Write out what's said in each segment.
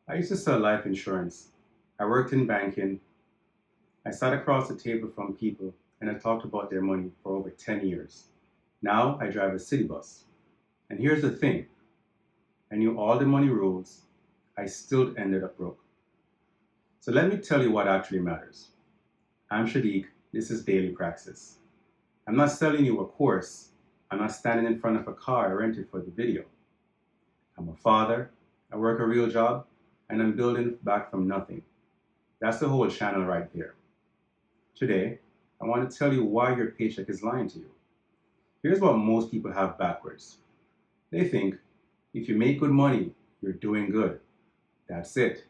I used to sell life insurance. I worked in banking. I sat across the table from people and I talked about their money for over 10 years. Now I drive a city bus. And here's the thing, I knew all the money rules. I still ended up broke. So let me tell you what actually matters. I'm Shadiq. This is Daily Praxis. I'm not selling you a course. I'm not standing in front of a car I rented for the video. I'm a father. I work a real job and I'm building back from nothing. That's the whole channel right there. Today, I want to tell you why your paycheck is lying to you. Here's what most people have backwards. They think if you make good money, you're doing good. That's it.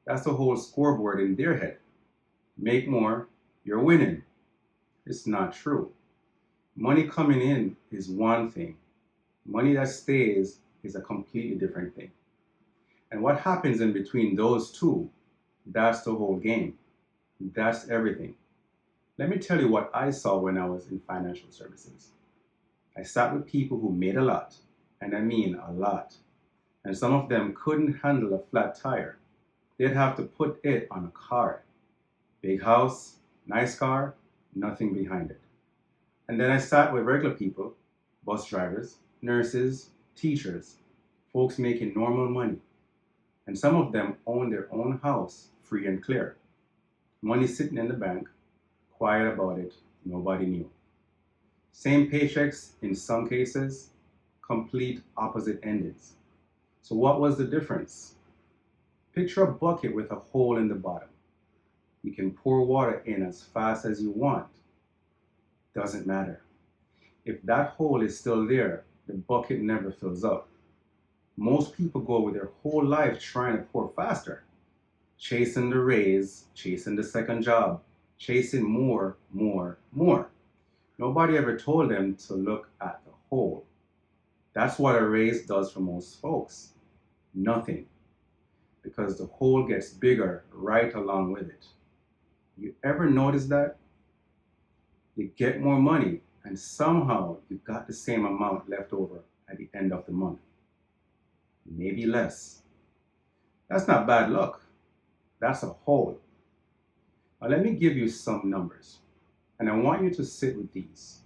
That's the whole scoreboard in their head. Make more, you're winning. It's not true. Money coming in is one thing. Money that stays is a completely different thing. And what happens in between those two, that's the whole game. That's everything. Let me tell you what I saw when I was in financial services. I sat with people who made a lot, and I mean a lot. And some of them couldn't handle a flat tire. They'd have to put it on a card. Big house, nice car, nothing behind it. And then I sat with regular people, bus drivers, nurses, teachers, folks making normal money. And some of them own their own house free and clear. Money sitting in the bank, quiet about it, nobody knew. Same paychecks in some cases, complete opposite endings. So what was the difference? Picture a bucket with a hole in the bottom. You can pour water in as fast as you want. Doesn't matter. If that hole is still there, the bucket never fills up. Most people go with their whole life trying to pour faster, chasing the raise, chasing the second job, chasing more, more, more. Nobody ever told them to look at the hole. That's what a raise does for most folks. Nothing. Because the hole gets bigger right along with it. You ever notice that? You get more money and somehow you got the same amount left over at the end of the month. Maybe less. That's not bad luck. That's a hole. Now let me give you some numbers. And I want you to sit with these.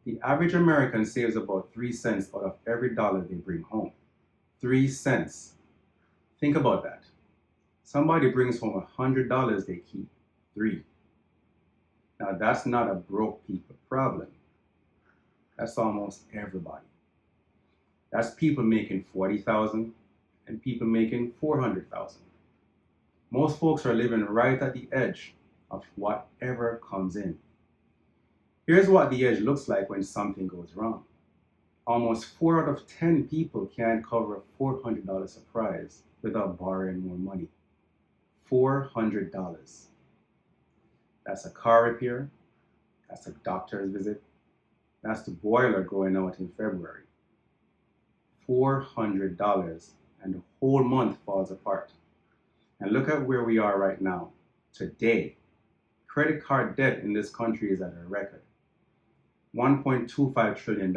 The average American saves about 3 cents out of every dollar they bring home. 3 cents. Think about that. Somebody brings home $100, they keep 3. Now that's not a broke people problem. That's almost everybody. That's people making 40,000 and people making 400,000. Most folks are living right at the edge of whatever comes in. Here's what the edge looks like when something goes wrong. Almost 4 out of 10 people can't cover a $400 surprise without borrowing more money. $400. That's a car repair. That's a doctor's visit. That's the boiler going out in February. $400 and the whole month falls apart. And look at where we are right now. Today, credit card debt in this country is at a record. $1.25 trillion.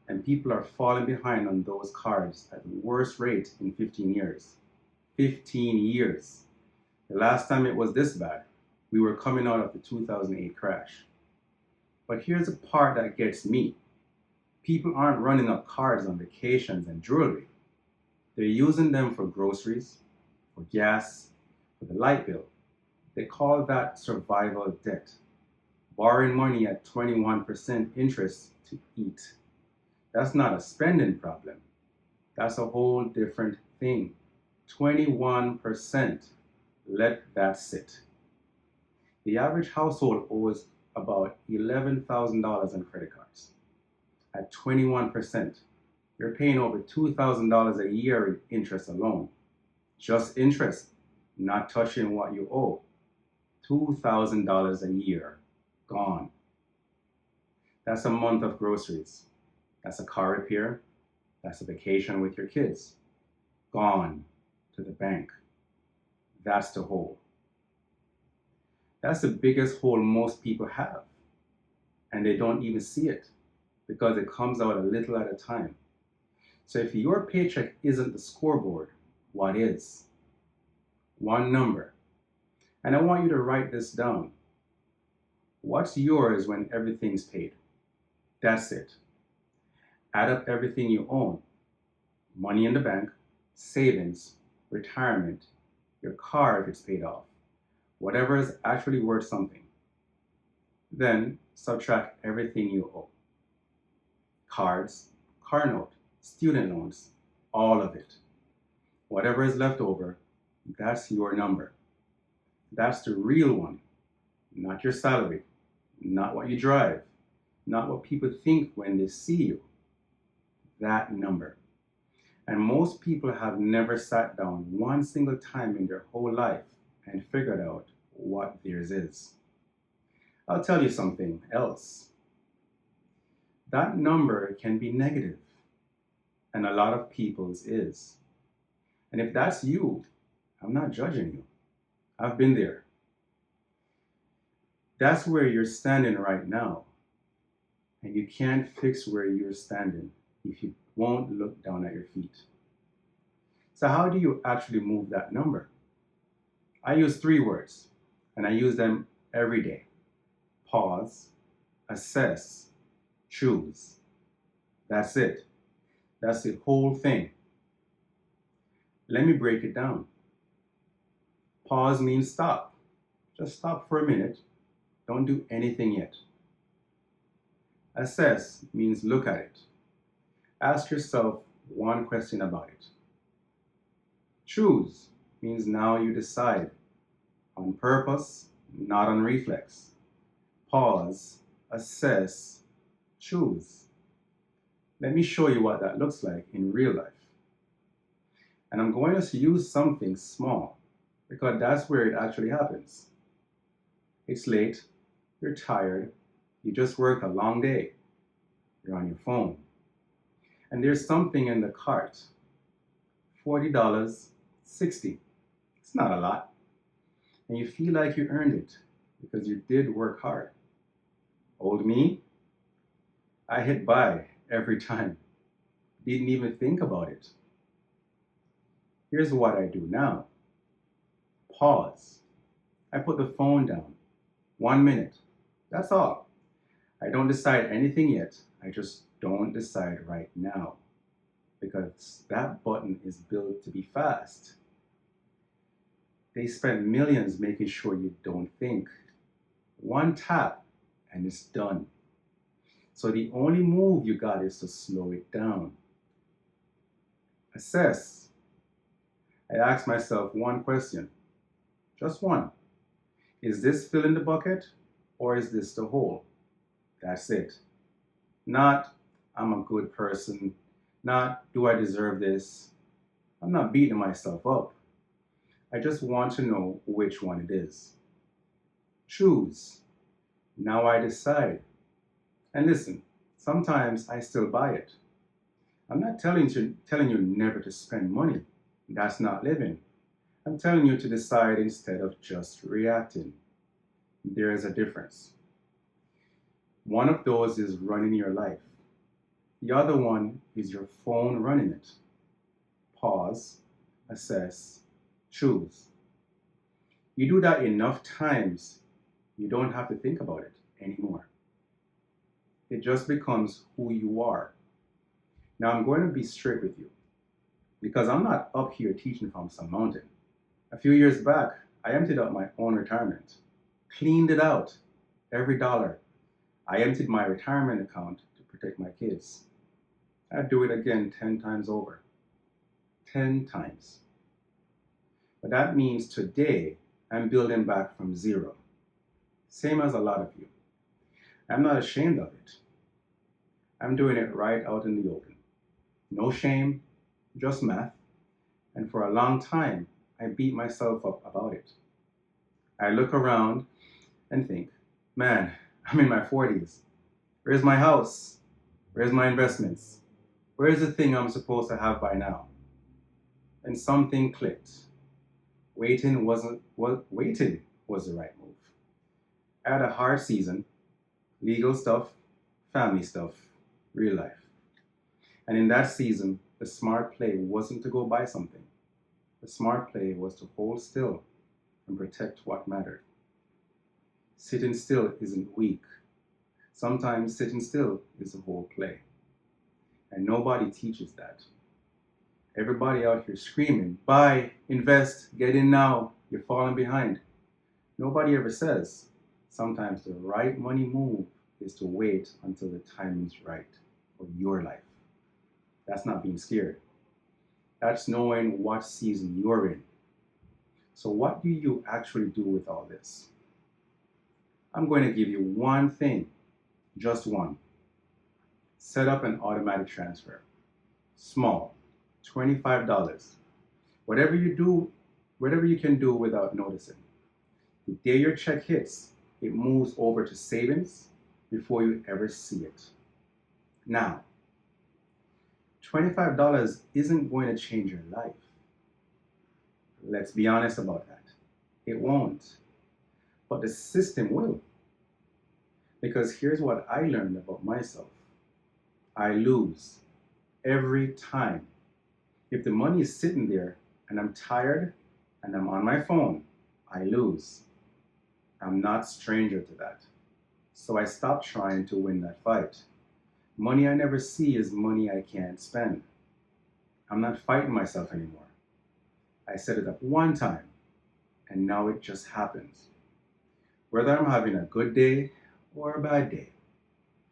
And people are falling behind on those cards at the worst rate in 15 years. 15 years. The last time it was this bad, we were coming out of the 2008 crash. But here's the part that gets me. People aren't running up cards on vacations and jewelry. They're using them for groceries, for gas, for the light bill. They call that survival debt. Borrowing money at 21% interest to eat. That's not a spending problem. That's a whole different thing. 21%. Let that sit. The average household owes about $11,000 on credit cards. At 21%, you're paying over $2,000 a year in interest alone. Just interest, not touching what you owe. $2,000 a year, gone. That's a month of groceries. That's a car repair. That's a vacation with your kids. Gone to the bank. That's the hole. That's the biggest hole most people have. And they don't even see it because it comes out a little at a time. So if your paycheck isn't the scoreboard, what is? One number. And I want you to write this down. What's yours when everything's paid? That's it. Add up everything you own: money in the bank, savings, retirement, your car if it's paid off, whatever is actually worth something. Then subtract everything you owe: cards, car note, student loans, all of it. Whatever is left over, that's your number. That's the real one, not your salary, not what you drive, not what people think when they see you. That number. And most people have never sat down one single time in their whole life and figured out what theirs is. I'll tell you something else. That number can be negative, and a lot of people's is. And if that's you, I'm not judging you. I've been there. That's where you're standing right now, and you can't fix where you're standing if you won't look down at your feet. So how do you actually move that number? I use 3 words, and I use them every day: pause, assess, choose. That's it. That's the whole thing. Let me break it down. Pause means stop. Just stop for a minute. Don't do anything yet. Assess means look at it. Ask yourself one question about it. Choose means now you decide on purpose, not on reflex. Pause, assess, choose. Let me show you what that looks like in real life. And I'm going to use something small because that's where it actually happens. It's late, you're tired, you just worked a long day, you're on your phone, and there's something in the cart. $40, $60. It's not a lot. And you feel like you earned it because you did work hard. Old me, I hit buy every time. Didn't even think about it. Here's what I do now. Pause. I put the phone down. 1 minute. That's all. I don't decide anything yet. I just don't decide right now, because that button is built to be fast. They spend millions making sure you don't think. One tap and it's done. So the only move you got is to slow it down. Assess. I ask myself one question, just one. Is this filling the bucket or is this the hole? That's it. Not, I'm a good person. Not, do I deserve this? I'm not beating myself up. I just want to know which one it is. Choose. Now I decide. And listen, sometimes I still buy it. I'm not telling you never to spend money. That's not living. I'm telling you to decide instead of just reacting. There is a difference. One of those is running your life. The other one is your phone running it. Pause, assess, choose. You do that enough times, you don't have to think about it anymore. It just becomes who you are. Now I'm going to be straight with you, because I'm not up here teaching from some mountain. A few years back, I emptied out my own retirement, cleaned it out, every dollar. I emptied my retirement account to protect my kids. I'd do it again 10 times over. 10 times. But that means today I'm building back from zero. Same as a lot of you. I'm not ashamed of it. I'm doing it right out in the open. No shame, just math. And for a long time, I beat myself up about it. I look around and think, man, I'm in my 40s. Where's my house? Where's my investments? Where's the thing I'm supposed to have by now? And something clicked. Waiting was the right move. I had a hard season, legal stuff, family stuff, real life. And in that season, the smart play wasn't to go buy something. The smart play was to hold still and protect what mattered. Sitting still isn't weak. Sometimes sitting still is the whole play. And nobody teaches that. Everybody out here screaming, buy, invest, get in now, you're falling behind. Nobody ever says, sometimes the right money move is to wait until the timing's right for your life. That's not being scared. That's knowing what season you're in. So, what do you actually do with all this? I'm going to give you one thing, just one. Set up an automatic transfer. Small, $25. Whatever you do, whatever you can do without noticing. The day your check hits, it moves over to savings before you ever see it. Now, $25 isn't going to change your life. Let's be honest about that. It won't. But the system will. Because here's what I learned about myself. I lose every time. If the money is sitting there and I'm tired and I'm on my phone, I lose. I'm not stranger to that. So I stopped trying to win that fight. Money I never see is money I can't spend. I'm not fighting myself anymore. I set it up one time and now it just happens. Whether I'm having a good day or a bad day.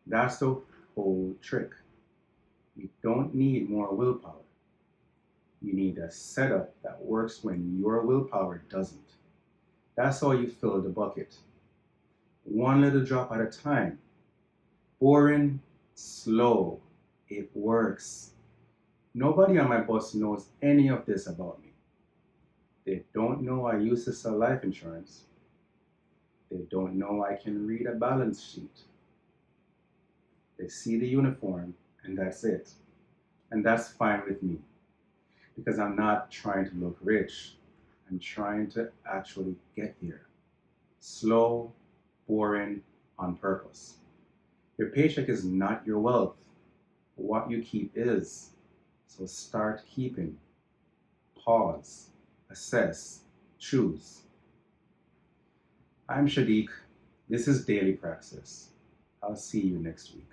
That's the whole trick. You don't need more willpower. You need a setup that works when your willpower doesn't. That's how you fill the bucket. One little drop at a time. Boring, slow. It works. Nobody on my bus knows any of this about me. They don't know I used to sell life insurance. They don't know I can read a balance sheet. They see the uniform and that's it. And that's fine with me because I'm not trying to look rich. I'm trying to actually get here. Slow, boring, on purpose. Your paycheck is not your wealth. What you keep is. So start keeping. Pause. Assess. Choose. I'm Shadiq. This is Daily Praxis. I'll see you next week.